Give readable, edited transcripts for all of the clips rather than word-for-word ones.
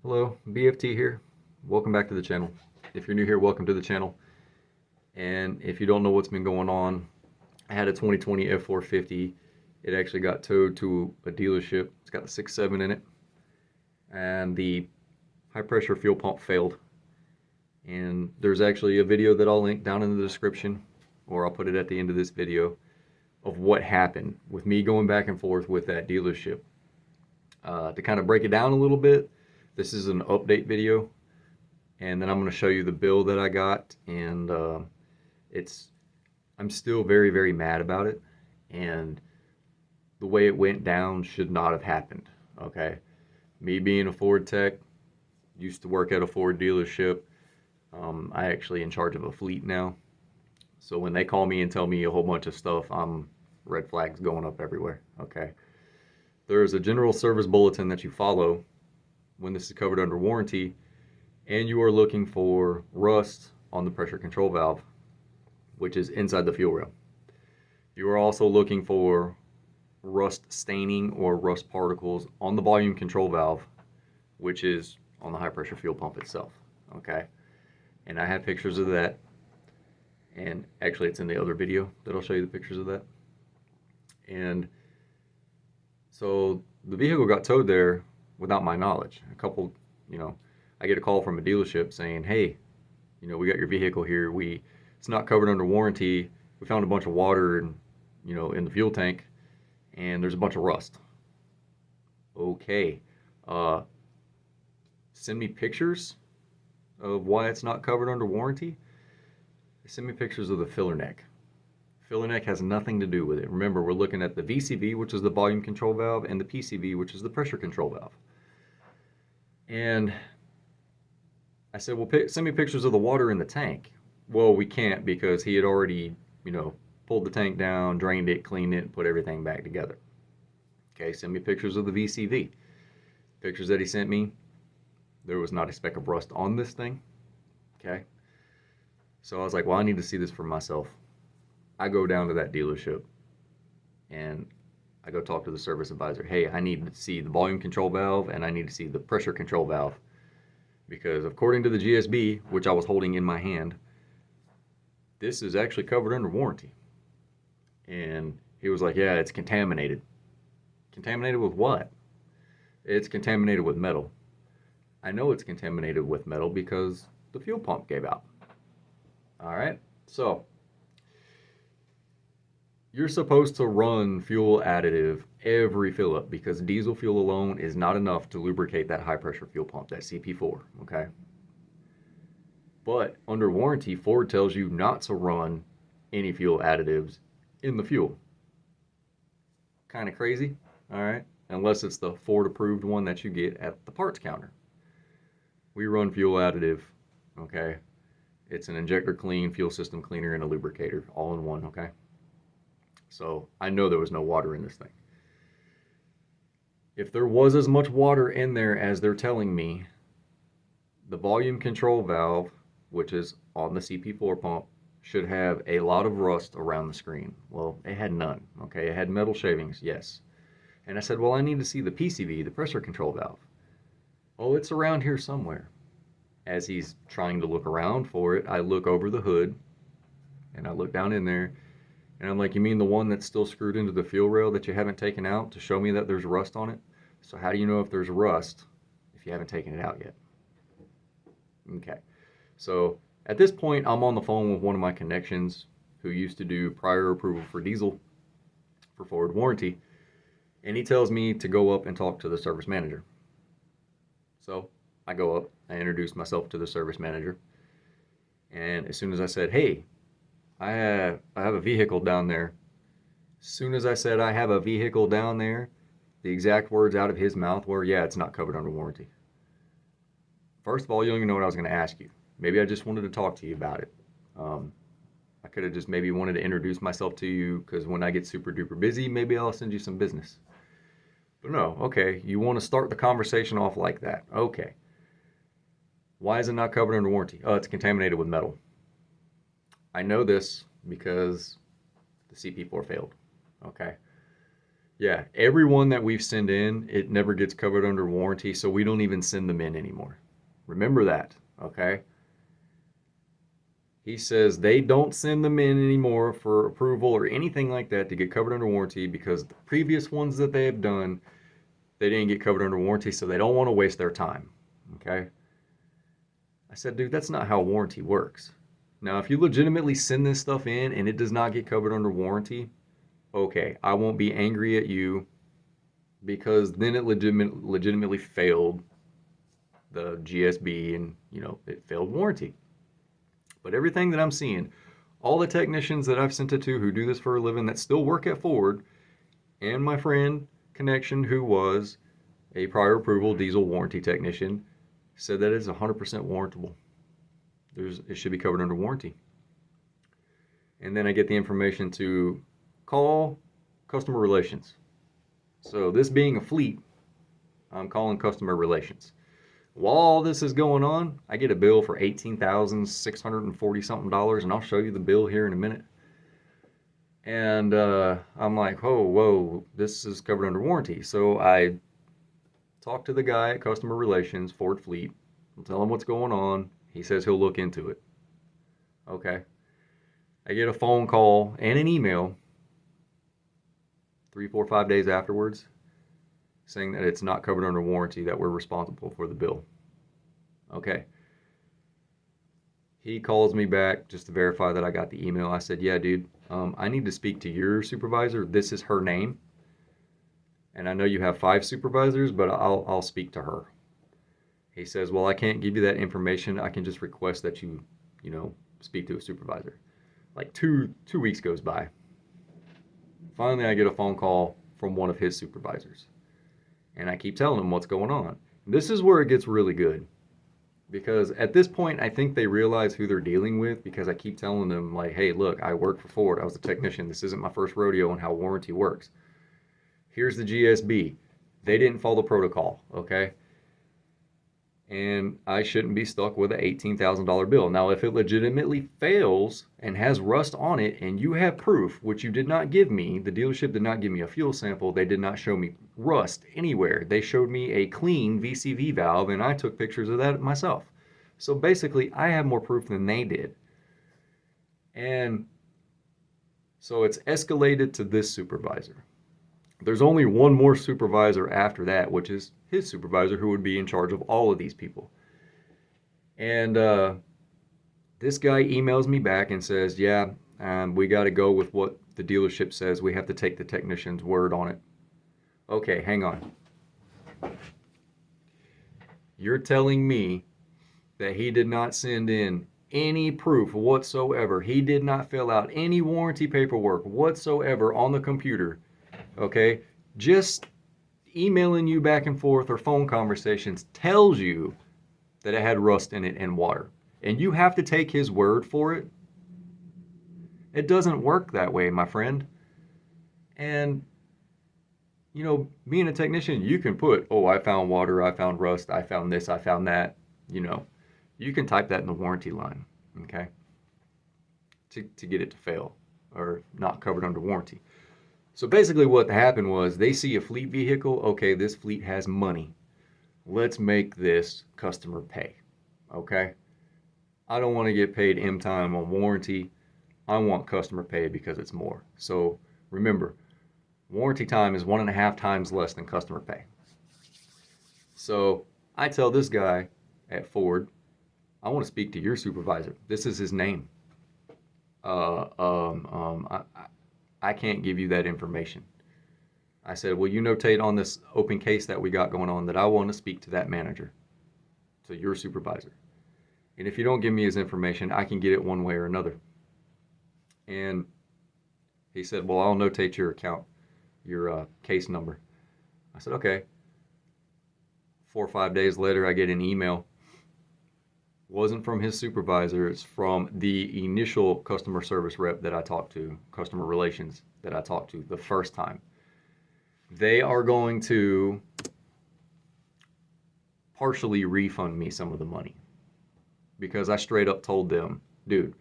Hello, BFT here. Welcome back to the channel. If you're new here, welcome to the channel. And if you don't know what's been going on, I had a 2020 F450. It actually got towed to a dealership. It's got the 6.7 in it. And the high pressure fuel pump failed. And there's actually a video that I'll link down in the description, or I'll put it at the end of this video, of what happened with me going back and forth with that dealership. To kind of break it down a little bit, this is an update video, and then I'm going to show you the bill that I got, and I'm still very, very mad about it, and the way it went down should not have happened, okay? Me being a Ford tech, used to work at a Ford dealership. I actually in charge of a fleet now, so when they call me and tell me a whole bunch of stuff, red flags going up everywhere, okay? There's a general service bulletin that you follow when this is covered under warranty, and you are looking for rust on the pressure control valve, which is inside the fuel rail. You are also looking for rust staining or rust particles on the volume control valve, which is on the high pressure fuel pump itself, okay? And I have pictures of that, and actually it's in the other video that I'll show you the pictures of that. And so the vehicle got towed there without my knowledge. I get a call from a dealership saying, hey, we got your vehicle here. It's not covered under warranty. We found a bunch of water in the fuel tank, and there's a bunch of rust. Okay. Send me pictures of why it's not covered under warranty. Send me pictures of the filler neck. Filler neck has nothing to do with it. Remember, we're looking at the VCV, which is the volume control valve, and the PCV, which is the pressure control valve. And I said, well, send me pictures of the water in the tank. Well, we can't because he had already, pulled the tank down, drained it, cleaned it, and put everything back together. Okay, send me pictures of the VCV. Pictures that he sent me, there was not a speck of rust on this thing. Okay. So I was like, well, I need to see this for myself. I go down to that dealership and I go talk to the service advisor. Hey, I need to see the volume control valve and I need to see the pressure control valve, because according to the GSB, which I was holding in my hand, this is actually covered under warranty. And he was like, yeah, it's contaminated. Contaminated with what? It's contaminated with metal. I know it's contaminated with metal because the fuel pump gave out. All right, so you're supposed to run fuel additive every fill up because diesel fuel alone is not enough to lubricate that high pressure fuel pump, that CP4, okay? But under warranty, Ford tells you not to run any fuel additives in the fuel. Kind of crazy, all right? Unless it's the Ford approved one that you get at the parts counter. We run fuel additive, okay? It's an injector clean, fuel system cleaner, and a lubricator all in one, okay? So I know there was no water in this thing. If there was as much water in there as they're telling me, the volume control valve, which is on the CP4 pump, should have a lot of rust around the screen. Well, it had none, okay? It had metal shavings, yes. And I said, well, I need to see the PCV, the pressure control valve. Oh, it's around here somewhere. As he's trying to look around for it, I look over the hood and I look down in there. And I'm like, you mean the one that's still screwed into the fuel rail that you haven't taken out to show me that there's rust on it? So how do you know if there's rust if you haven't taken it out yet? Okay. So at this point, I'm on the phone with one of my connections who used to do prior approval for diesel for Ford warranty. And he tells me to go up and talk to the service manager. So I go up, I introduce myself to the service manager. And as soon as I said, hey, I have a vehicle down there. As soon as I said I have a vehicle down there, the exact words out of his mouth were, yeah, it's not covered under warranty. First of all, you don't even know what I was going to ask you. Maybe I just wanted to talk to you about it. I could have just maybe wanted to introduce myself to you because when I get super duper busy, maybe I'll send you some business. But no, okay, you want to start the conversation off like that. Okay. Why is it not covered under warranty? Oh, it's contaminated with metal. I know this because the CP4 failed, okay? Yeah, everyone that we've sent in, it never gets covered under warranty, so we don't even send them in anymore. Remember that, okay? He says they don't send them in anymore for approval or anything like that to get covered under warranty because the previous ones that they have done, they didn't get covered under warranty, so they don't want to waste their time, okay? I said, dude, that's not how warranty works. Now, if you legitimately send this stuff in and it does not get covered under warranty, okay, I won't be angry at you because then it legitimately failed the GSB and, it failed warranty. But everything that I'm seeing, all the technicians that I've sent it to who do this for a living that still work at Ford, and my friend connection who was a prior approval diesel warranty technician, said that it's 100% warrantable. It should be covered under warranty. And then I get the information to call customer relations. So this being a fleet, I'm calling customer relations. While all this is going on, I get a bill for $18,640 something, and I'll show you the bill here in a minute. And I'm like, whoa, this is covered under warranty. So I talk to the guy at customer relations, Ford Fleet. I'll tell him what's going on. He says he'll look into it. Okay. I get a phone call and an email 3, 4, 5 days afterwards saying that it's not covered under warranty, that we're responsible for the bill. Okay. He calls me back just to verify that I got the email. I said, yeah, dude, I need to speak to your supervisor. This is her name. And I know you have 5 supervisors, but I'll speak to her. He says, well, I can't give you that information. I can just request that you speak to a supervisor. Like two weeks goes by. Finally, I get a phone call from one of his supervisors. And I keep telling him what's going on. This is where it gets really good. Because at this point, I think they realize who they're dealing with because I keep telling them, like, hey, look, I work for Ford. I was a technician. This isn't my first rodeo on how warranty works. Here's the GSB. They didn't follow protocol, okay? And I shouldn't be stuck with an $18,000 bill. Now, if it legitimately fails and has rust on it and you have proof, which you did not give me, the dealership did not give me a fuel sample, they did not show me rust anywhere. They showed me a clean VCV valve and I took pictures of that myself. So basically, I have more proof than they did. And so it's escalated to this supervisor. There's only one more supervisor after that, which is his supervisor, who would be in charge of all of these people. And this guy emails me back and says, yeah, we got to go with what the dealership says. We have to take the technician's word on it. Okay, hang on. You're telling me that he did not send in any proof whatsoever. He did not fill out any warranty paperwork whatsoever on the computer. Okay, just emailing you back and forth or phone conversations tells you that it had rust in it and water. And you have to take his word for it. It doesn't work that way, my friend. And, being a technician, you can put, oh, I found water, I found rust, I found this, I found that. You can type that in the warranty line, okay, to get it to fail or not covered under warranty. So basically what happened was they see a fleet vehicle. Okay, this fleet has money. Let's make this customer pay. Okay? I don't want to get paid M time on warranty. I want customer pay because it's more. So remember, warranty time is 1.5 times less than customer pay. So I tell this guy at Ford, I want to speak to your supervisor. This is his name. I can't give you that information. I said, well, you notate on this open case that we got going on that I want to speak to that manager, to your supervisor. And if you don't give me his information, I can get it one way or another. And he said, well, I'll notate your account, your case number. I said, okay. 4 or 5 days later, I get an email. Wasn't from his supervisor. It's from the initial customer service rep that I talked to, customer relations that I talked to the first time. They are going to partially refund me some of the money because I straight up told them, dude,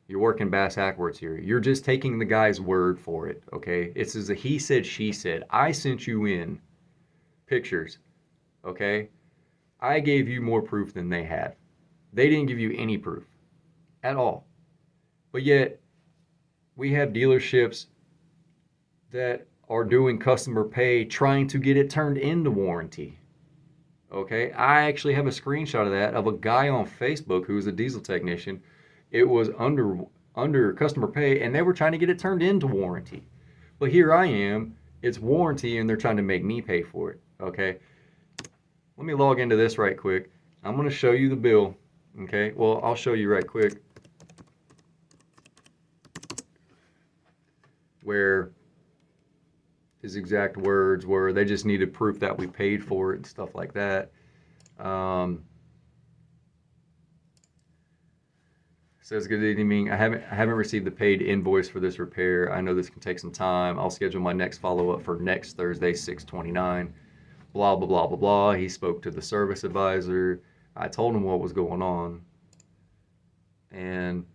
You're working bass backwards here. You're just taking the guy's word for it, okay? It's as a he said, she said. I sent you in pictures, okay? I gave you more proof than they had. They didn't give you any proof at all. But yet, we have dealerships that are doing customer pay trying to get it turned into warranty. Okay, I actually have a screenshot of that of a guy on Facebook who was a diesel technician. It was under customer pay and they were trying to get it turned into warranty. But here I am, it's warranty and they're trying to make me pay for it. Okay, let me log into this right quick. I'm going to show you the bill. Okay, well, I'll show you right quick where his exact words were. They just needed proof that we paid for it and stuff like that. Says, good evening. I haven't received the paid invoice for this repair. I know this can take some time. I'll schedule my next follow-up for next Thursday, 6/29. Blah, blah, blah, blah, blah. He spoke to the service advisor. I told him what was going on. And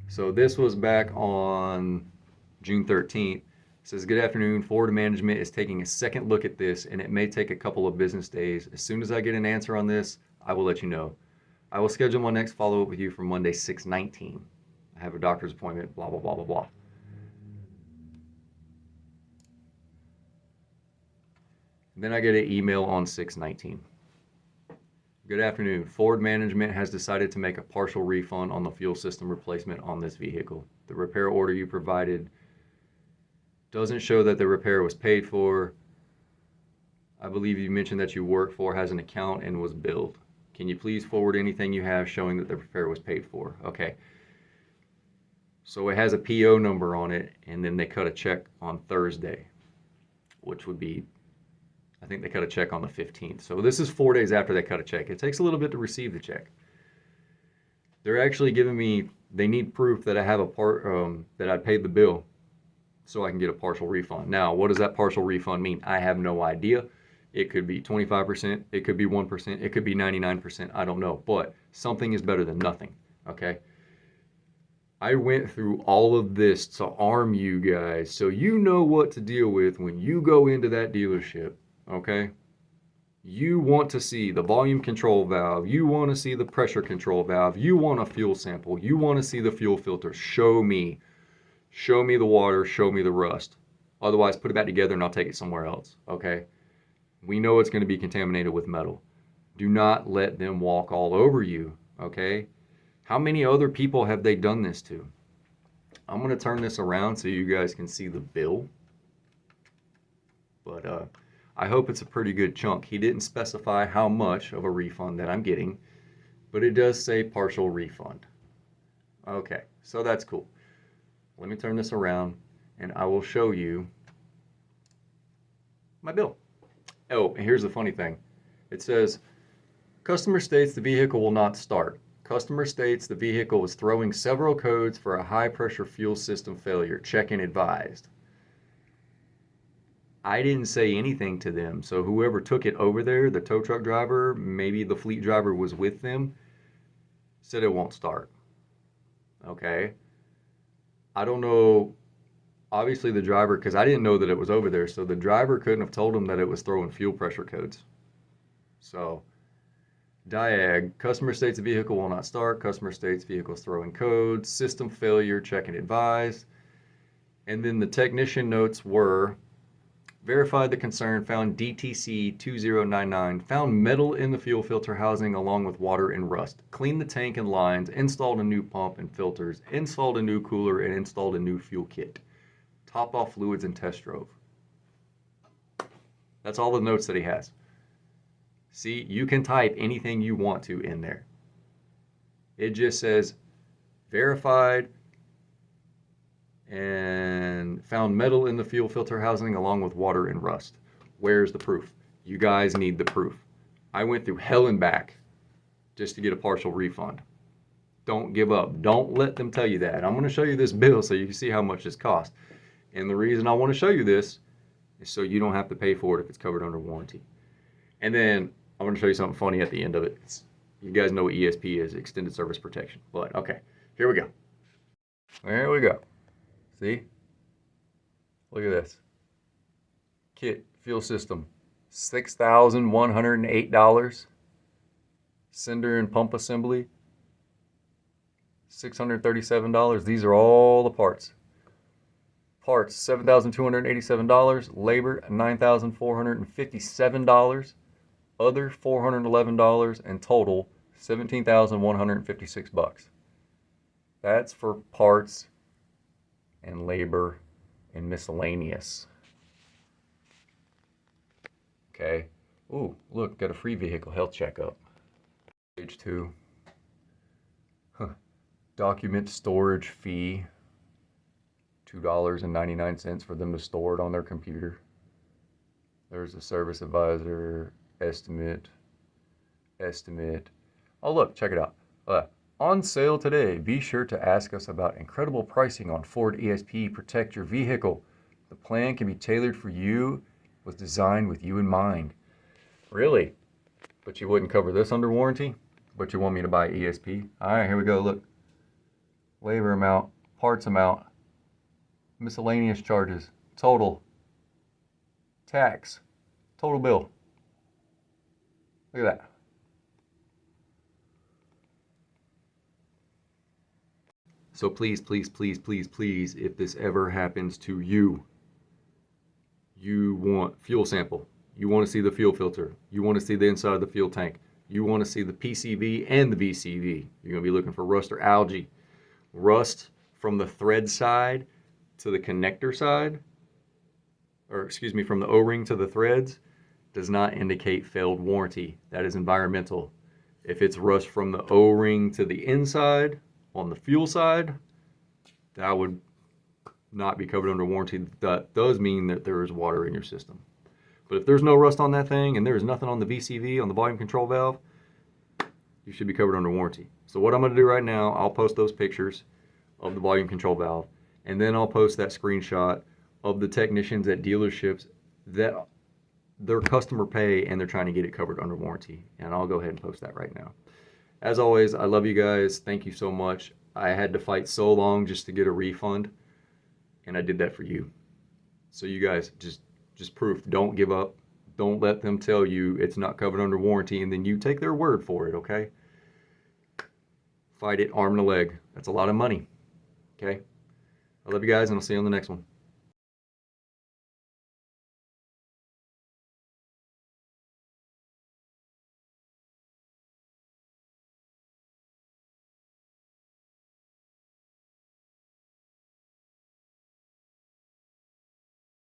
so this was back on June 13th. It says, good afternoon. Florida management is taking a second look at this, and it may take a couple of business days. As soon as I get an answer on this, I will let you know. I will schedule my next follow-up with you for Monday, 6/19. I have a doctor's appointment, blah, blah, blah, blah, blah. Then I get an email on 6/19. Good afternoon. Ford management has decided to make a partial refund on the fuel system replacement on this vehicle. The repair order you provided doesn't show that the repair was paid for. I believe you mentioned that you work for has an account and was billed. Can you please forward anything you have showing that the repair was paid for? Okay. So it has a PO number on it, and then they cut a check on Thursday, which would be, I think they cut a check on the 15th. So this is 4 days after they cut a check. It takes a little bit to receive the check. They're actually giving me, they need proof that I have a part, that I paid the bill so I can get a partial refund. Now, what does that partial refund mean? I have no idea. It could be 25%, it could be 1%, it could be 99%, I don't know. But something is better than nothing, okay? I went through all of this to arm you guys so you know what to deal with when you go into that dealership, okay? You want to see the volume control valve, you want to see the pressure control valve, you want a fuel sample, you want to see the fuel filter. Show me the water, show me the rust. Otherwise, put it back together and I'll take it somewhere else, okay? We know it's going to be contaminated with metal. Do not let them walk all over you, okay? How many other people have they done this to? I'm going to turn this around so you guys can see the bill. But I hope it's a pretty good chunk. He didn't specify how much of a refund that I'm getting, but it does say partial refund. Okay, so that's cool. Let me turn this around and I will show you my bill. Oh, and here's the funny thing. It says, customer states the vehicle will not start. Customer states the vehicle was throwing several codes for a high pressure fuel system failure. Check-in advised. I didn't say anything to them, so whoever took it over there, the tow truck driver, maybe the fleet driver was with them, said it won't start. Okay. I don't know. Obviously the driver, because I didn't know that it was over there, so the driver couldn't have told him that it was throwing fuel pressure codes. So, diag, customer states the vehicle will not start, customer states vehicle is throwing codes, system failure, check and advise. And then the technician notes were, verified the concern, found DTC 2099, found metal in the fuel filter housing along with water and rust, cleaned the tank and lines, installed a new pump and filters, installed a new cooler, and installed a new fuel kit. Top off fluids and test drove. That's all the notes that he has. See, you can type anything you want to in there. It just says verified and found metal in the fuel filter housing along with water and rust. Where's the proof? You guys need the proof. I went through hell and back just to get a partial refund. Don't give up. Don't let them tell you that. I'm going to show you this bill so you can see how much this cost. And the reason I want to show you this is so you don't have to pay for it if it's covered under warranty. And then I'm going to show you something funny at the end of it. You guys know what ESP is, extended service protection. But okay, here we go. There we go. See? Look at this. Kit, fuel system, $6,108. Cinder and pump assembly, $637. These are all the parts. Parts, $7,287. Labor, $9,457. Other, $411. And total, $17,156. That's for parts and labor and miscellaneous. Okay. Ooh, look, got a free vehicle health checkup. Page 2. Document storage fee, $2.99 for them to store it on their computer. There's a service advisor, estimate. Oh look, check it out. On sale today. Be sure to ask us about incredible pricing on Ford ESP. Protect your vehicle. The plan can be tailored for you, was designed with you in mind. Really? But you wouldn't cover this under warranty? But you want me to buy ESP? Alright, here we go, look. Labor amount, parts amount, miscellaneous charges, total, tax, total bill. Look at that. So please, if this ever happens to you, you want fuel sample. You want to see the fuel filter. You want to see the inside of the fuel tank. You want to see the PCV and the VCV. You're going to be looking for rust or algae. Rust from the thread side to the connector side, or excuse me, from the O-ring to the threads, does not indicate failed warranty. That is environmental. If it's rust from the O-ring to the inside on the fuel side, that would not be covered under warranty. That does mean that there is water in your system. But if there's no rust on that thing and there's nothing on the VCV, on the volume control valve, you should be covered under warranty. So what I'm going to do right now, I'll post those pictures of the volume control valve, and then I'll post that screenshot of the technicians at dealerships that their customer pay and they're trying to get it covered under warranty. And I'll go ahead and post that right now. As always, I love you guys. Thank you so much. I had to fight so long just to get a refund, and I did that for you. So you guys, just proof. Don't give up. Don't let them tell you it's not covered under warranty and then you take their word for it, okay? Fight it arm and a leg. That's a lot of money, okay? I love you guys, and I'll see you on the next one.